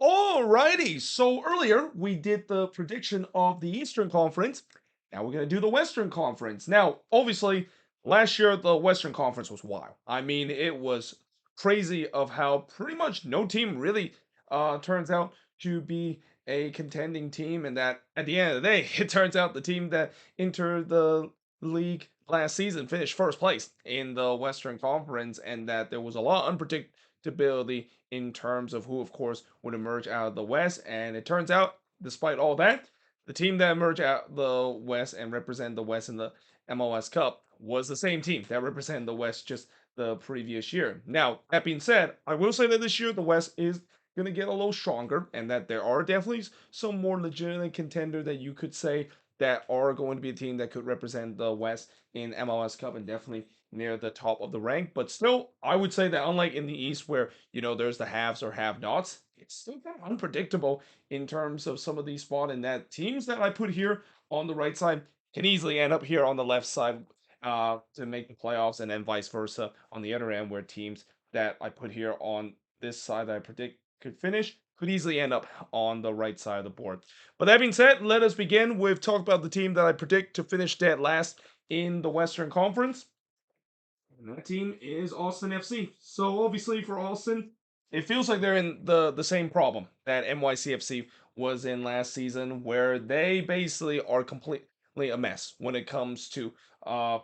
Alrighty, so earlier we did the prediction of the Eastern Conference. Now we're going to do the Western Conference. Now, obviously, last year the Western Conference was wild. I mean, it was crazy of how pretty much no team really turns out to be a contending team, and that at the end of the day, it turns out the team that entered the league last season finished first place in the Western Conference, and that there was a lot of unpredictability in terms of who, of course, would emerge out of the West. And it turns out, despite all that, the team that emerged out the West and represent the West in the MLS Cup was the same team that represented the West just the previous year. Now, that being said, I will say that this year the West is going to get a little stronger, and that there are definitely some more legitimate contender that you could say that are going to be a team that could represent the West in MLS Cup and definitely near the top of the rank. But still, I would say that unlike in the East, where there's the haves or have-nots, it's still kind of unpredictable in terms of some of these spots. And that teams that I put here on the right side can easily end up here on the left side to make the playoffs, and then vice versa on the other end, where teams that I put here on this side that I predict could finish could easily end up on the right side of the board. But that being said, let us begin with talk about the team that I predict to finish dead last in the Western Conference. And that team is Austin FC. So obviously for Austin, it feels like they're in the same problem that NYCFC was in last season, where they basically are completely a mess when it comes to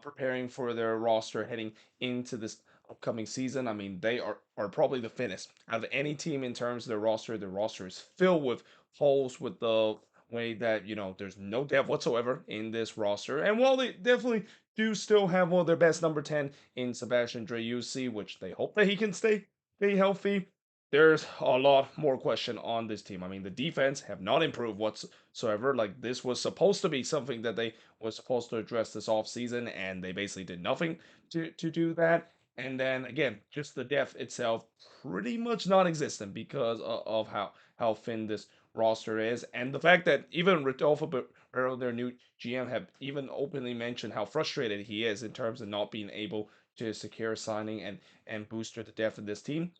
preparing for their roster heading into this upcoming season. I mean, they are probably the thinnest out of any team in terms of their roster. Their roster is filled with holes with the way that there's no depth whatsoever in this roster. And while they definitely do still have one of their best number 10 in Sebastian Driussi, which they hope that he can stay healthy. There's a lot more question on this team. I mean, the defense have not improved whatsoever. Like, this was supposed to be something that they were supposed to address this offseason, and they basically did nothing to do that. And then again, just the depth itself pretty much non-existent because of how thin this roster is, and the fact that even Rodolfo Barrero, their new GM, have even openly mentioned how frustrated he is in terms of not being able to secure a signing and booster the depth of this team.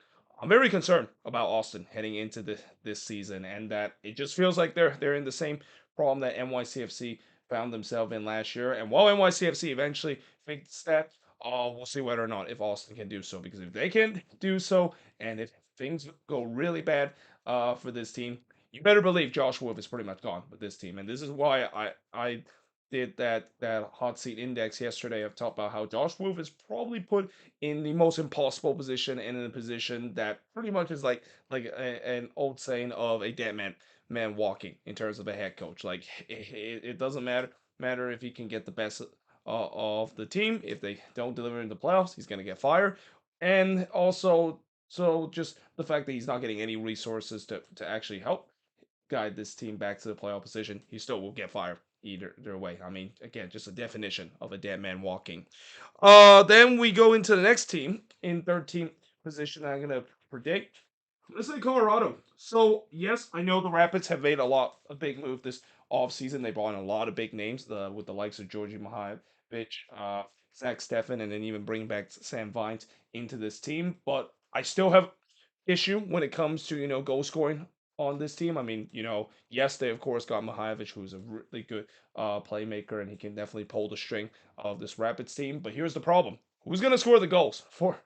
I'm very concerned about Austin heading into this season, and that it just feels like they're in the same problem that NYCFC found themselves in last year. And while NYCFC eventually fixed that, we'll see whether or not if Austin can do so. Because if they can do so, and if things go really bad for this team, you better believe Josh Wolf is pretty much gone with this team. And this is why I did that hot seat index yesterday. I've talked about how Josh Wolf is probably put in the most impossible position, and in a position that pretty much is like an old saying of a dead man walking in terms of a head coach. Like, it doesn't matter if he can get the best of the team. If they don't deliver in the playoffs, he's gonna get fired. And also, so just the fact that he's not getting any resources to actually help guide this team back to the playoff position, he still will get fired either way. I mean, again, just a definition of a dead man walking. Then we go into the next team in 13th position. I'm gonna predict. Let's say Colorado. So yes, I know the Rapids have made a big move this offseason. They brought in a lot of big names, with the likes of Georgi Mihailovic, Zach Steffen, and then even bringing back Sam Vines into this team. But I still have issue when it comes to goal scoring on this team. I mean, yes, they of course got Mihailovic, who's a really good playmaker, and he can definitely pull the string of this Rapids team. But here's the problem: who's gonna score the goals for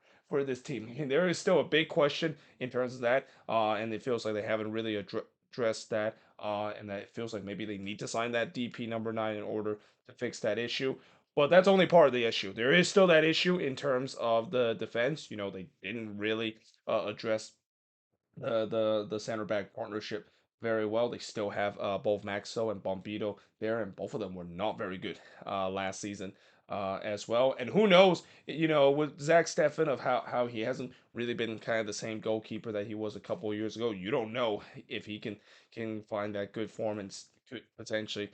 this team? I mean, there is still a big question in terms of that, and it feels like they haven't really addressed that, and that it feels like maybe they need to sign that DP number 9 in order to fix that issue. But that's only part of the issue. There is still that issue in terms of the defense. They didn't really address the center back partnership very well. They still have both Maxo and Bombito there, and both of them were not very good last season as well. And who knows, with Zach Steffen, of how he hasn't really been kind of the same goalkeeper that he was a couple of years ago. You don't know if he can find that good form and could potentially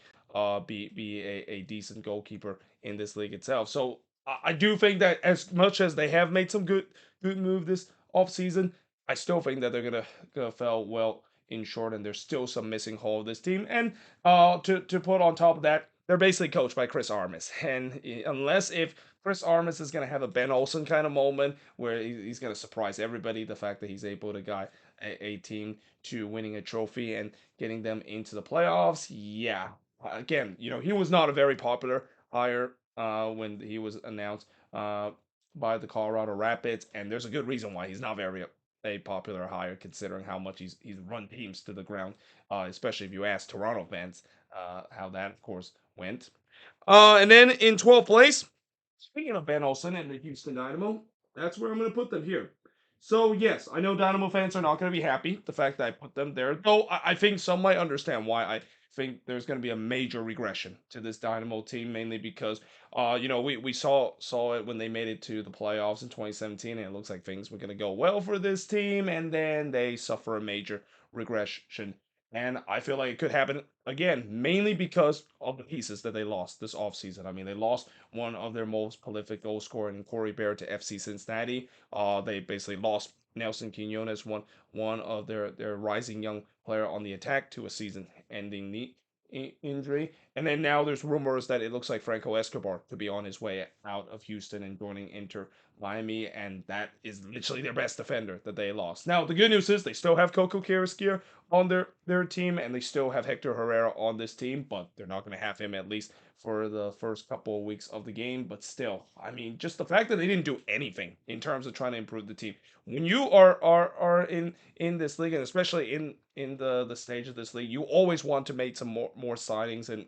be a decent goalkeeper in this league itself. So I do think that as much as they have made some good move this offseason, I still think that they're gonna fail well in short, and there's still some missing hole of this team. And to put on top of that, they're basically coached by Chris Armas, and unless if Chris Armas is gonna have a Ben Olsen kind of moment where he's gonna surprise everybody, the fact that he's able to a team to winning a trophy and getting them into the playoffs. Yeah, again, he was not a very popular hire when he was announced by the Colorado Rapids, and there's a good reason why he's not very a popular hire considering how much he's run teams to the ground, especially if you ask Toronto fans how that, of course, went. And then in 12th place, speaking of Van Olsen and the Houston Dynamo, that's where I'm going to put them here. So yes, I know Dynamo fans are not going to be happy the fact that I put them there. Though I think some might understand why I think there's going to be a major regression to this Dynamo team, mainly because we saw it when they made it to the playoffs in 2017, and it looks like things were going to go well for this team, and then they suffer a major regression. And I feel like it could happen again, mainly because of the pieces that they lost this offseason. I mean, they lost one of their most prolific goal scorer in Corey Bear to FC Cincinnati. They basically lost Nelson Quinones, one of their rising young player on the attack, to a season-ending knee injury. And then now there's rumors that it looks like Franco Escobar could be on his way out of Houston and joining Inter Miami, and that is literally their best defender that they lost. Now the good news is they still have Coco Carrasquilla on their team, and they still have Hector Herrera on this team, but they're not going to have him at least for the first couple of weeks of the game. But still, I mean, just the fact that they didn't do anything in terms of trying to improve the team. When you are in this league, and especially in the stage of this league, you always want to make some more signings and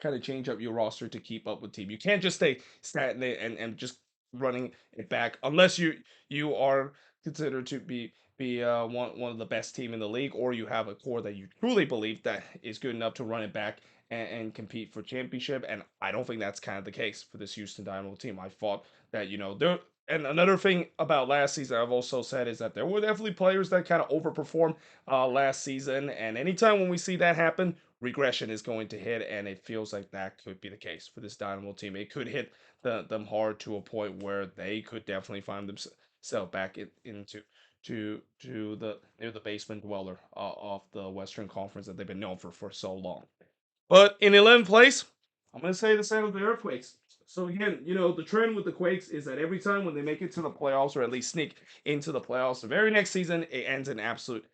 kind of change up your roster to keep up with team. You can't just stay stagnant and just running it back unless you are considered to be one of the best team in the league, or you have a core that you truly believe that is good enough to run it back and compete for championship. And I don't think that's kind of the case for this Houston Dynamo team. I thought that there. And another thing about last season, I've also said, is that there were definitely players that kind of overperformed last season. And anytime when we see that happen, regression is going to hit, and it feels like that could be the case for this Dynamo team. It could hit them hard to a point where they could definitely find themselves back into the near the basement dweller of the Western Conference that they've been known for so long. But in 11th place, I'm going to say the San Jose Earthquakes. So again, the trend with the Quakes is that every time when they make it to the playoffs, or at least sneak into the playoffs, the very next season it ends in absolute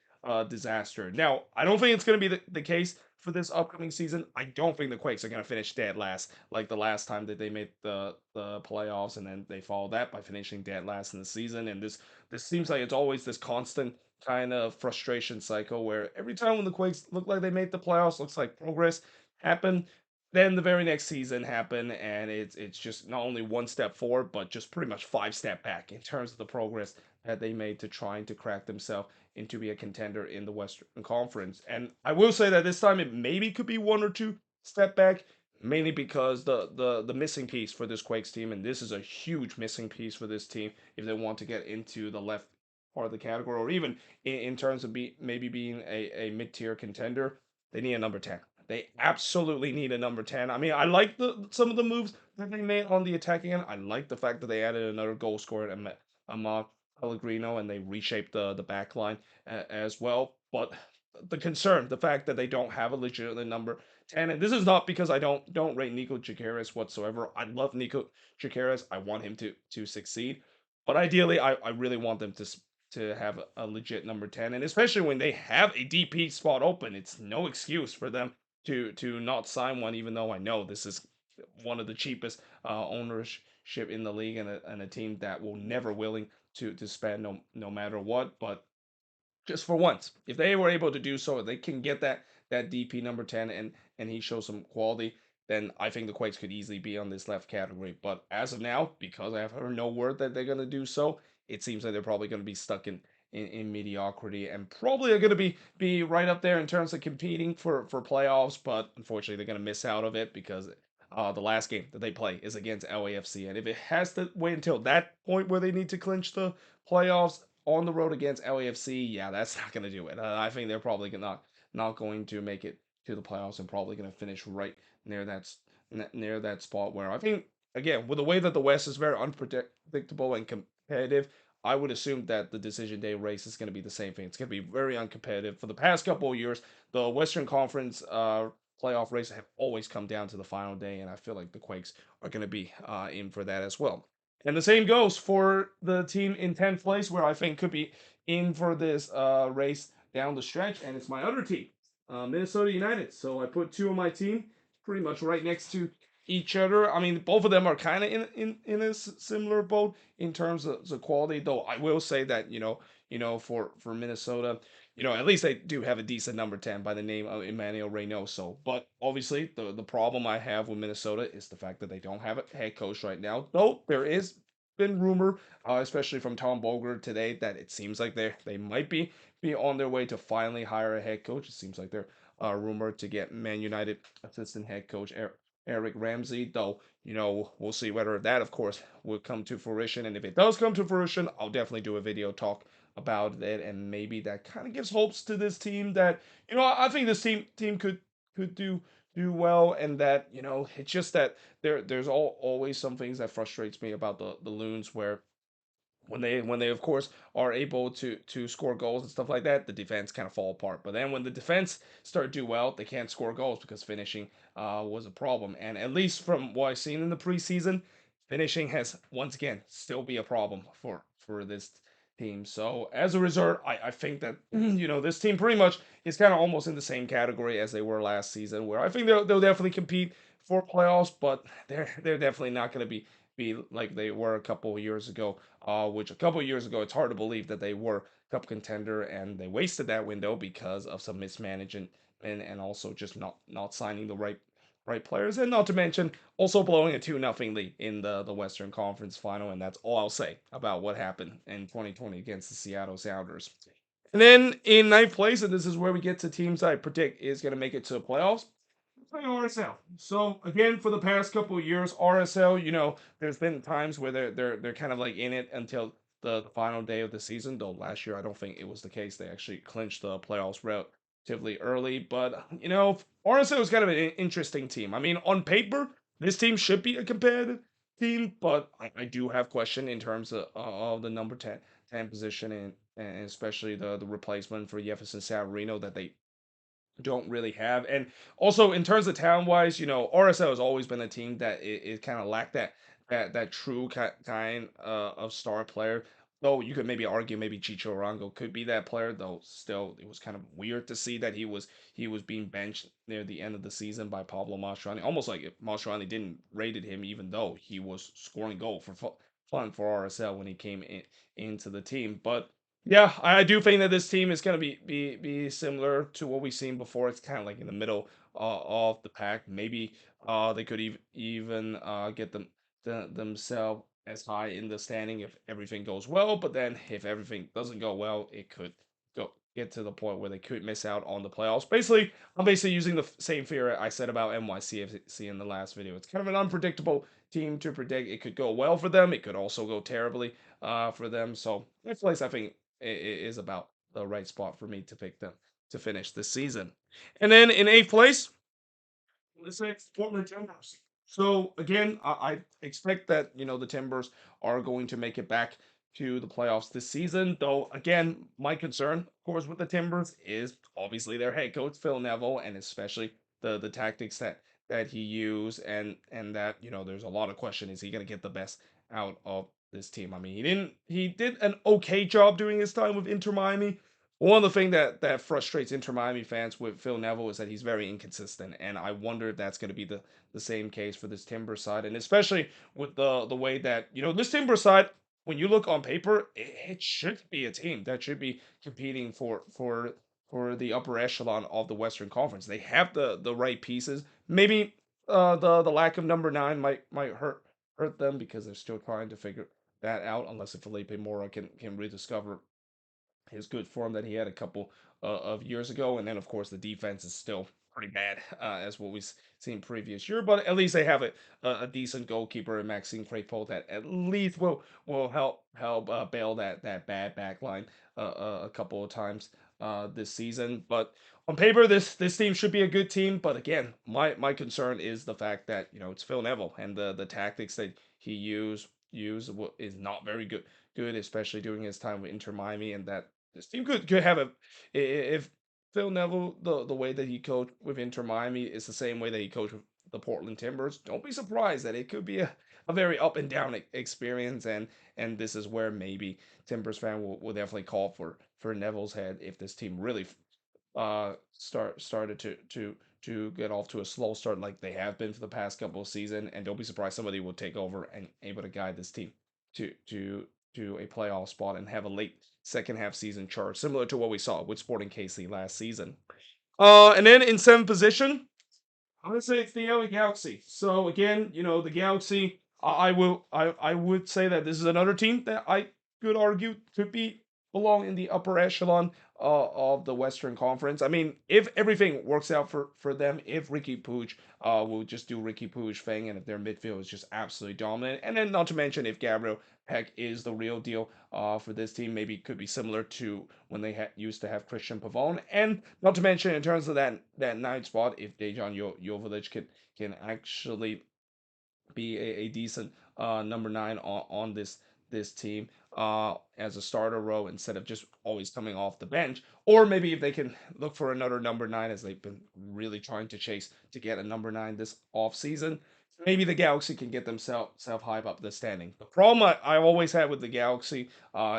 disaster. Now, I don't think it's going to be the case for this upcoming season. I don't think the Quakes are going to finish dead last, like the last time that they made the playoffs, and then they followed that by finishing dead last in the season. And this seems like it's always this constant kind of frustration cycle where every time when the Quakes look like they made the playoffs, looks like progress happened. Then the very next season happened, and it's just not only one step forward, but just pretty much five step back in terms of the progress that they made to trying to crack themselves into be a contender in the Western Conference. And I will say that this time it maybe could be one or two step back, mainly because the missing piece for this Quakes team, and this is a huge missing piece for this team if they want to get into the left part of the category, or even in terms of maybe being a mid-tier contender, they need a number 10. They absolutely need a number 10. I mean, I like some of the moves that they made on the attacking end. I like the fact that they added another goal scorer, Ahmad Pellegrino, and they reshaped the back line as well. But the fact that they don't have a legitimate number 10, and this is not because I don't rate Nico Jaqueras whatsoever. I love Nico Jaqueras. I want him to succeed. But ideally, I really want them to have a legit number 10, and especially when they have a DP spot open, it's no excuse for them to not sign one, even though I know this is one of the cheapest ownership in the league, and a team that will never willing to spend no matter what. But just for once, if they were able to do so, they can get that DP number 10, and he shows some quality, then I think the Quakes could easily be on this left category. But as of now, because I have heard no word that they're gonna do so, it seems like they're probably gonna be stuck in mediocrity, and probably are gonna be right up there in terms of competing for playoffs. But unfortunately, they're gonna miss out of it because the last game that they play is against LAFC, and if it has to wait until that point where they need to clinch the playoffs on the road against LAFC, yeah, that's not going to do it. I think they're probably not going to make it to the playoffs, and probably going to finish right near near that spot where I think, again, with the way that the West is very unpredictable and competitive, I would assume that the decision day race is going to be the same thing. It's going to be very uncompetitive. For the past couple of years, the Western Conference playoff races have always come down to the final day, and I feel like the Quakes are going to be in for that as well. And the same goes for the team in 10th place, where I think could be in for this race down the stretch, and it's my other team, Minnesota United. So I put two of my team pretty much right next to each other. I mean, both of them are kind of in a similar boat in terms of the quality, though I will say that for Minnesota, at least they do have a decent number 10 by the name of Emmanuel Reynoso. But obviously, the problem I have with Minnesota is the fact that they don't have a head coach right now. Though there is been rumor, especially from Tom Boger today, that it seems like they might be on their way to finally hire a head coach. It seems like they're rumored to get Man United assistant head coach Eric Ramsey. Though we'll see whether that, of course, will come to fruition. And if it does come to fruition, I'll definitely do a video talk about it, and maybe that kind of gives hopes to this team that I think this team could do well, and that it's just that there's always some things that frustrates me about the Loons, where when they of course are able to score goals and stuff like that, the defense kind of fall apart. But then when the defense start to do well, they can't score goals because finishing was a problem. And at least from what I've seen in the preseason, finishing has once again still be a problem for this team. So as a result, I think that this team pretty much is kind of almost in the same category as they were last season, where I think they'll definitely compete for playoffs, but they're definitely not going to be like they were a couple of years ago, which a couple of years ago, it's hard to believe that they were cup contender, and they wasted that window because of some mismanagement and also just not signing the right players, and not to mention also blowing a 2-0 lead in the Western Conference final. And that's all I'll say about what happened in 2020 against the Seattle Sounders. And then in ninth place, and this is where we get to teams I predict is going to make it to the playoffs, play RSL. So again, for the past couple of years, RSL, there's been times where they're kind of like in it until the final day of the season. Though last year, I don't think it was the case. They actually clinched the playoffs relatively early. But RSL is kind of an interesting team. I mean, on paper, this team should be a competitive team, but I do have question in terms of the number 10 position, and especially the replacement for Jefferson Savarino that they don't really have. And also in terms of talent wise, RSL has always been a team that it kind of lacked that true kind of star player. Though you could maybe argue maybe Chicho Arango could be that player, though still it was kind of weird to see that he was being benched near the end of the season by Pablo Mastroeni. Almost like if Mastroeni didn't rated him, even though he was scoring goal for fun for RSL when he came into the team. But yeah, I do think that this team is going to be similar to what we've seen before. It's kind of like in the middle of the pack. Maybe they could even get themselves as high in the standing if everything goes well. But then if everything doesn't go well, it could get to the point where they could miss out on the playoffs. Basically, I'm basically using the same fear I said about NYCFC in the last video. It's kind of an unpredictable team to predict. It could go well for them. It could also go terribly for them. So next place, I think is about the right spot for me to pick them to finish this season. And then in eighth place, let's say Portland Timbers. So again, I expect that the Timbers are going to make it back to the playoffs this season. Though again, my concern, of course, with the Timbers is obviously their head coach Phil Neville, and especially the tactics that he used, and that there's a lot of question: is he going to get the best out of this team? I mean, he did an okay job during his time with Inter Miami. One of the things that frustrates Inter Miami fans with Phil Neville is that he's very inconsistent, and I wonder if that's going to be the same case for this Timber side, and especially with the way that this Timber side, when you look on paper, it should be a team that should be competing for the upper echelon of the Western Conference. They have the right pieces. Maybe the lack of number 9 might hurt them because they're still trying to figure that out. Unless if Felipe Mora can rediscover his good form that he had a couple of years ago. And then, of course, the defense is still pretty bad as what we've seen previous year. But at least they have a decent goalkeeper in Maxime Crepeau that at least will help bail that bad back line a couple of times this season. But on paper, this team should be a good team. But again, my concern is the fact that it's Phil Neville, and the tactics that he use is not very good, especially during his time with Inter Miami, and that this team could have if Phil Neville, the way that he coached with Inter Miami is the same way that he coached with the Portland Timbers. Don't be surprised that it could be a very up and down experience, and this is where maybe Timbers fan will definitely call for Neville's head if this team really started to get off to a slow start like they have been for the past couple of seasons, and don't be surprised somebody will take over and able to guide this team to to to a playoff spot and have a late second half season charge, similar to what we saw with Sporting KC last season. And then in seventh position, I'm gonna say it's the LA Galaxy. So again, the Galaxy. I would say that this is another team that I could argue could be belong in the upper echelon of the Western Conference. I mean, if everything works out for them, if Ricky Pooch will just do Ricky Pooch thing, and if their midfield is just absolutely dominant, and then not to mention if Gabriel Peck is the real deal for this team, maybe it could be similar to when they used to have Christian Pavone, and not to mention in terms of that ninth spot, if Dejan Joveljic can actually be a decent number nine on this team as a starter row instead of just always coming off the bench. Or maybe if they can look for another number nine, as they've been really trying to chase to get a number nine this off season. Maybe the Galaxy can get themselves high up the standing. The problem I always had with the Galaxy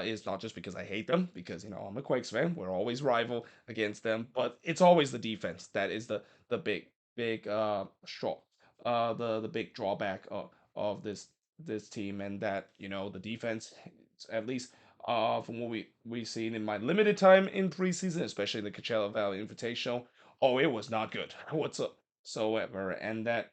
is not just because I hate them, because I'm a Quakes fan. We're always rival against them, but it's always the defense that is the big straw, the big drawback of this team, and that the defense, at least from what we've seen in my limited time in preseason, especially the Coachella Valley Invitational, oh, it was not good whatsoever, and that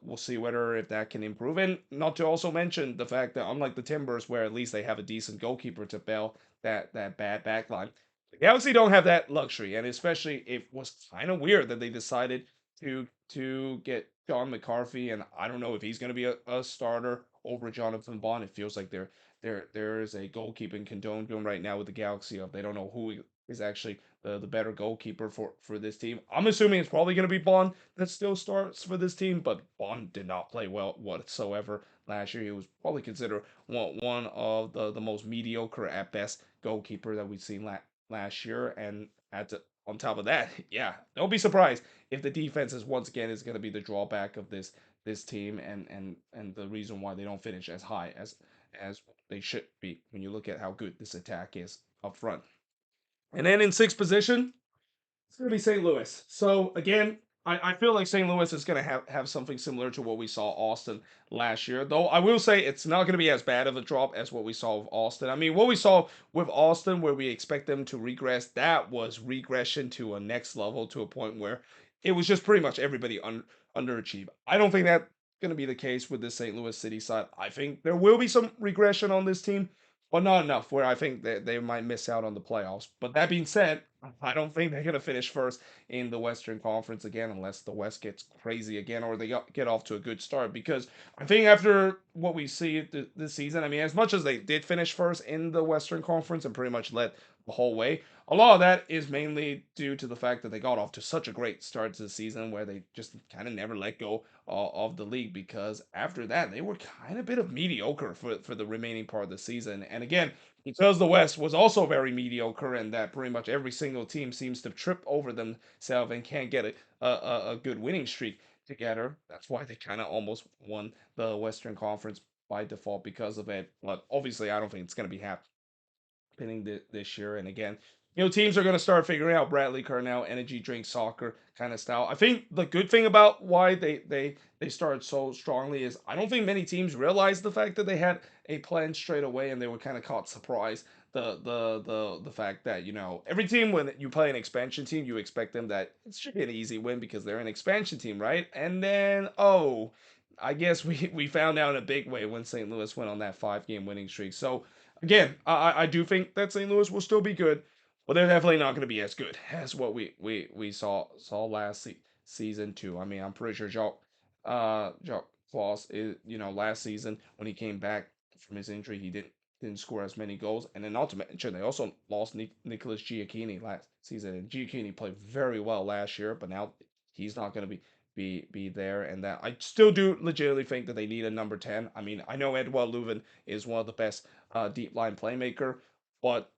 we'll see whether if that can improve, and not to also mention the fact that unlike the Timbers, where at least they have a decent goalkeeper to bail that bad backline. The Galaxy don't have that luxury, and especially it was kind of weird that they decided to get John McCarthy, and I don't know if he's going to be a starter over Jonathan Bond. It feels like there is a goalkeeping conundrum right now with the Galaxy of they don't know who is actually the better goalkeeper for this team. I'm assuming it's probably going to be Bond that still starts for this team, but Bond did not play well whatsoever last year. He was probably considered one of the most mediocre at best goalkeeper that we've seen last year, and on top of that, yeah, don't be surprised if the defense is once again is going to be the drawback of this team, and the reason why they don't finish as high as they should be when you look at how good this attack is up front. And then in sixth position, it's going to be St. Louis. So again, I feel like St. Louis is going to have something similar to what we saw Austin last year. Though I will say it's not going to be as bad of a drop as what we saw with Austin. I mean, what we saw with Austin, where we expect them to regress, that was regression to a next level, to a point where it was just pretty much everybody underachieved. I don't think that's going to be the case with the St. Louis City side. I think there will be some regression on this team, but not enough where I think that they might miss out on the playoffs. But that being said, I don't think they're going to finish first in the Western Conference again, unless the West gets crazy again or they get off to a good start. Because I think after what we see this season, I mean, as much as they did finish first in the Western Conference and pretty much led the whole way, a lot of that is mainly due to the fact that they got off to such a great start to the season where they just kind of never let go of the league, because after that they were kind of a bit of mediocre for the remaining part of the season. And again, because the West was also very mediocre, and that pretty much every single team seems to trip over themselves and can't get a good winning streak together. That's why they kind of almost won the Western Conference by default because of it. But obviously, I don't think it's going to be happening this year. And again, teams are going to start figuring out Bradley Cornell energy drink soccer kind of style. I think the good thing about why they started so strongly is I don't think many teams realized the fact that they had a plan straight away, and they were kind of caught surprise. The fact that every team, when you play an expansion team, you expect them that it should be an easy win because they're an expansion team, right? And then I guess we found out in a big way when St. Louis went on that 5-game winning streak. So again, I do think that St. Louis will still be good, but they're definitely not going to be as good as what we saw last season too. I mean, I'm pretty sure Jacques Claus is last season when he came back from his injury, he didn't score as many goals, and then not to mention they also lost Nicholas Giacchini last season, and Giacchini played very well last year, but now he's not going to be there, and that I still do legitimately think that they need a number 10. I mean, I know Edouard Leuven is one of the best deep line playmaker, but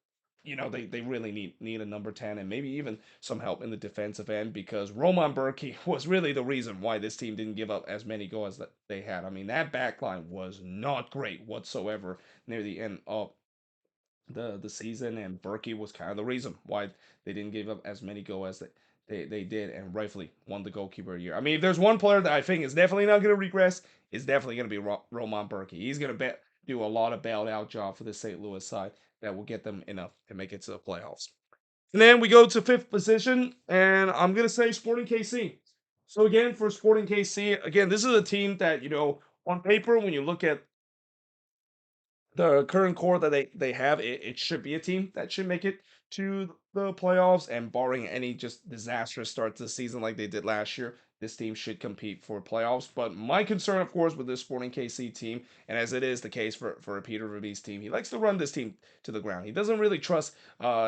they really need a number 10 and maybe even some help in the defensive end because Roman Berkey was really the reason why this team didn't give up as many goals that they had. I mean, that back line was not great whatsoever near the end of the season, and Berkey was kind of the reason why they didn't give up as many goals as they did, and rightfully won the goalkeeper of the year. I mean, if there's one player that I think is definitely not going to regress, it's definitely going to be Roman Berkey. He's going to do a lot of bailed out job for the St. Louis side that will get them enough to make it to the playoffs. And then we go to fifth position, and I'm going to say Sporting KC. So again, for Sporting KC, again, this is a team that, on paper, when you look at the current core that they have, it should be a team that should make it to the playoffs. And barring any just disastrous start to the season like they did last year, this team should compete for playoffs. But my concern, of course, with this Sporting KC team, and as it is the case for Peter Verbeek's team, he likes to run this team to the ground. He doesn't really trust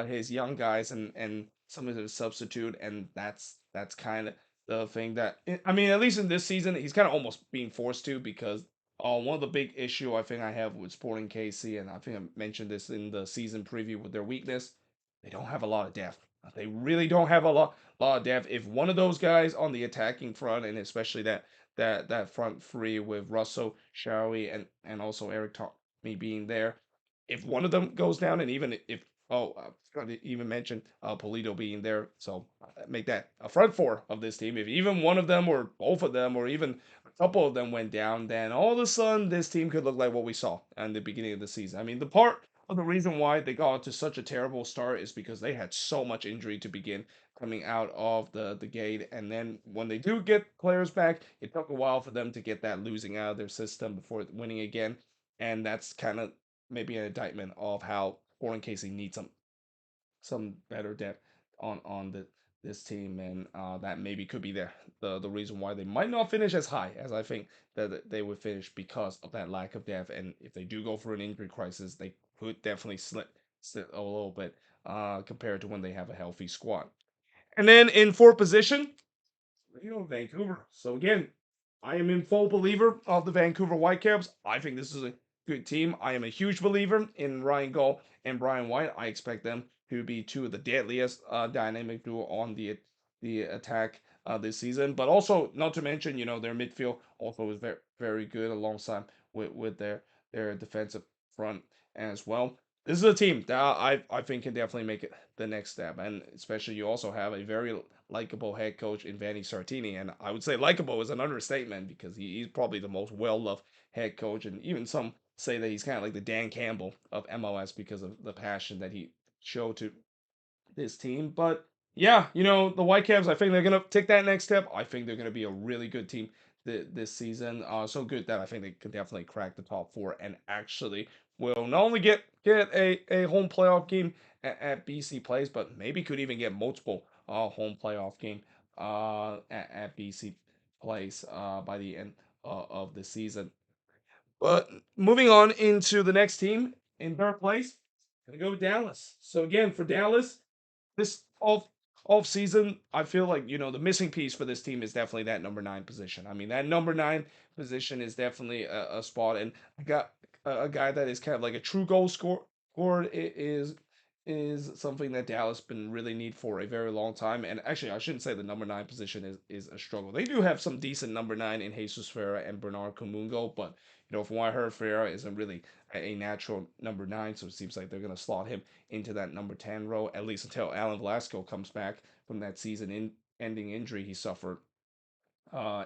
his young guys and some of his substitute, and that's kind of the thing that I mean, at least in this season, he's kind of almost being forced to because one of the big issue I think I have with Sporting KC, and I think I mentioned this in the season preview with their weakness, they don't have a lot of depth. They really don't have a lot of depth. If one of those guys on the attacking front, and especially that front three with Russell, Shawi, and also Eric me being there, if one of them goes down, and even if I forgot to even mention Polito being there, so make that a front four of this team. If even one of them or both of them or even a couple of them went down, then all of a sudden this team could look like what we saw in the beginning of the season. I mean, the part of the reason why they got to such a terrible start is because they had so much injury to begin coming out of the gate, and then when they do get players back, it took a while for them to get that losing out of their system before winning again, and that's kind of maybe an indictment of how Warren Casey needs some better depth on this team, and that maybe could be the reason why they might not finish as high as I think that they would finish because of that lack of depth. And if they do go for an injury crisis, they could definitely slip a little bit compared to when they have a healthy squad. And then in fourth position, Vancouver. So again, I am in full believer of the Vancouver Whitecaps. I think this is a good team. I am a huge believer in Ryan Gull and Brian White. I expect them to be two of the deadliest dynamic duo on the attack this season. But also, not to mention, their midfield also is very very good alongside with their defensive front as well. This is a team that I think can definitely make it the next step, and especially you also have a very likable head coach in Vanni Sartini. And I would say likable is an understatement because he's probably the most well loved head coach. And even some say that he's kind of like the Dan Campbell of MLS because of the passion that he showed to this team. But yeah, the Whitecaps, I think they're going to take that next step. I think they're going to be a really good team this season. So good that I think they can definitely crack the top four and actually will not only get a home playoff game at BC Place, but maybe could even get multiple home playoff game at BC Place by the end of the season. But moving on into the next team in third place, gonna go with Dallas. So again, for Dallas, this off season, I feel like the missing piece for this team is definitely that number 9 position. I mean, that number 9 position is definitely a spot, and I got a guy that is kind of like a true goal scorer is something that Dallas been really need for a very long time. And actually, I shouldn't say the number 9 position is a struggle. They do have some decent number 9 in Jesus Ferreira and Bernard Comungo, but from what I heard, Ferreira isn't really a natural number 9, so it seems like they're gonna slot him into that number 10 role, at least until Alan Velasco comes back from that season ending injury he suffered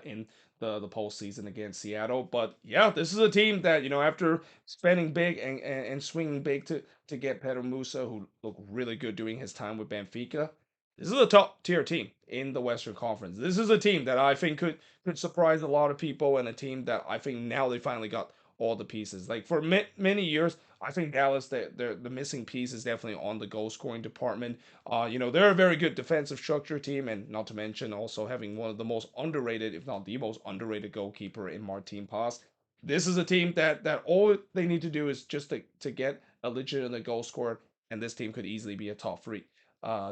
in the postseason against Seattle. But yeah, this is a team that after spending big and swinging big to get Pedro Musa, who looked really good during his time with Benfica. This is a top tier team in the Western Conference. This is a team that I think could surprise a lot of people, and a team that I think now they finally got all the pieces. Like for many years, I think Dallas, the missing piece is definitely on the goal scoring department. They're a very good defensive structure team, and not to mention also having one of the most underrated, if not the most underrated goalkeeper in Martin Paz. This is a team that all they need to do is just to get a legitimate goal scorer, and this team could easily be a top three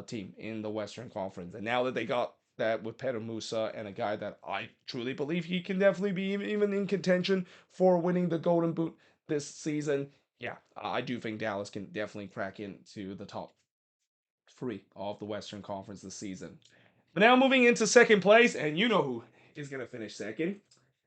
team in the Western Conference. And now that they got that with Pedro Musa and a guy that I truly believe he can definitely be even in contention for winning the Golden Boot this season, yeah, I do think Dallas can definitely crack into the top three of the Western Conference this season. But now moving into second place, and you know who is going to finish second.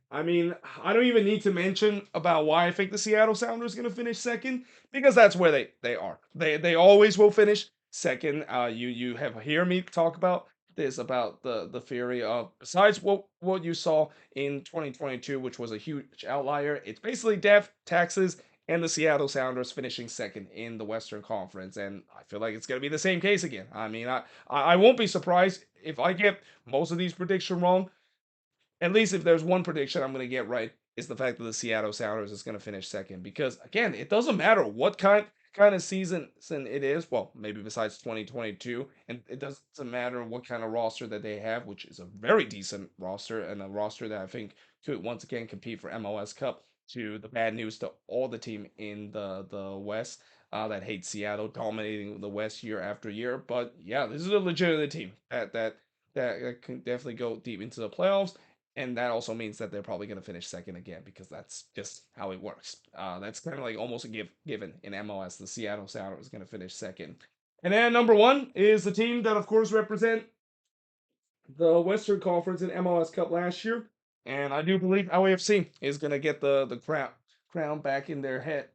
I mean, I don't even need to mention about why I think the Seattle Sounders are going to finish second because that's where they are. They always will finish second. You have hear me talk about this about the theory of besides what you saw in 2022, which was a huge outlier. It's basically death, taxes, and the Seattle Sounders finishing second in the Western Conference, and I feel like it's going to be the same case again. I mean, I won't be surprised if I get most of these predictions wrong. At least if there's one prediction I'm going to get right, is the fact that the Seattle Sounders is going to finish second. Because again, it doesn't matter what kind of season it is. Well, maybe besides 2022, and it doesn't matter what kind of roster that they have, which is a very decent roster and a roster that I think could once again compete for MLS Cup. To the bad news to all the team in the West that hate Seattle dominating the West year after year. But yeah, this is a legitimate team that can definitely go deep into the playoffs, and that also means that they're probably going to finish second again because that's just how it works. That's kind of like almost a given in MLS. The Seattle Sounders is going to finish second, and then number one is the team that, of course, represent the Western Conference in MLS Cup last year, and I do believe LAFC is going to get the crown back in their head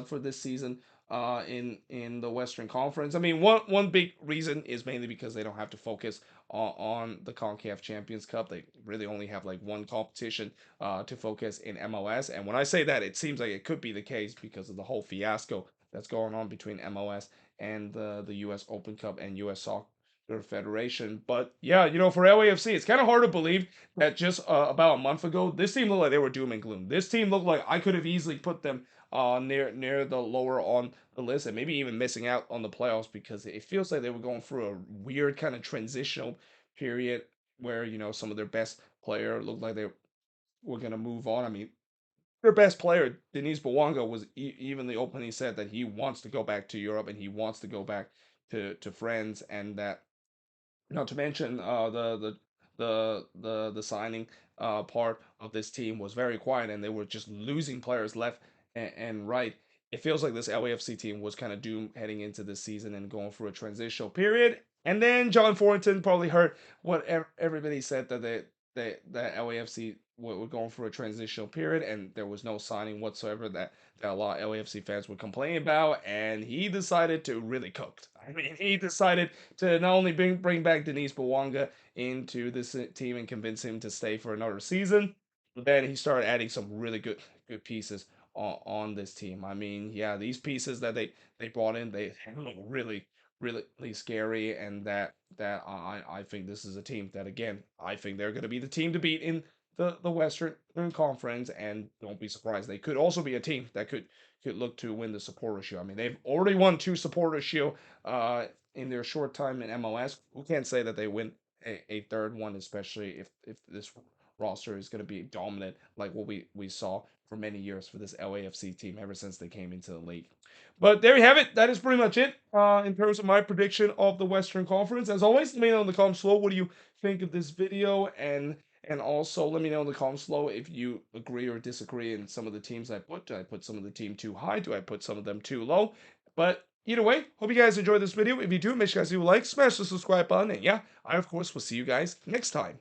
for this season in the Western Conference. I mean, one big reason is mainly because they don't have to focus on the CONCACAF Champions Cup. They really only have like one competition to focus in MLS, and when I say that, it seems like it could be the case because of the whole fiasco that's going on between MLS and the U.S. Open Cup and U.S. Soccer Federation. But yeah, for LAFC, it's kind of hard to believe that just about a month ago, this team looked like they were doom and gloom. This team looked like I could have easily put them near the lower on the list and maybe even missing out on the playoffs because it feels like they were going through a weird kind of transitional period where some of their best player looked like they were gonna move on. I mean, their best player, Denise Bwanga, was evenly openly said that he wants to go back to Europe and he wants to go back to friends, and that not to mention the signing part of this team was very quiet, and they were just losing players left and right. It feels like this LAFC team was kind of doomed heading into this season and going through a transitional period. And then John Thornton probably heard what everybody said that that LAFC were going through a transitional period, and there was no signing whatsoever that a lot of LAFC fans would complain about, and he decided to really cook. I mean, he decided to not only bring back Denise Bwanga into this team and convince him to stay for another season, but then he started adding some really good pieces on this team. I mean, yeah, these pieces that they brought in, they look really scary, and that I think this is a team that, again, I think they're going to be the team to beat in the Western Conference, and don't be surprised, they could also be a team that could look to win the Supporter Shield. I mean, they've already won two Supporter Shield in their short time in MLS. Who can't say that they win a third one, especially if this roster is going to be dominant like what we saw for many years for this LAFC team ever since they came into the league. But there you have it. That is pretty much it in terms of my prediction of the Western Conference. As always, let me know in the comments below what do you think of this video, and also let me know in the comments below if you agree or disagree in some of the teams I put. Do I put some of the team too high? Do I put some of them too low? But either way, hope you guys enjoyed this video. If you do, make sure you guys leave a like, smash the subscribe button, and yeah, I of course will see you guys next time.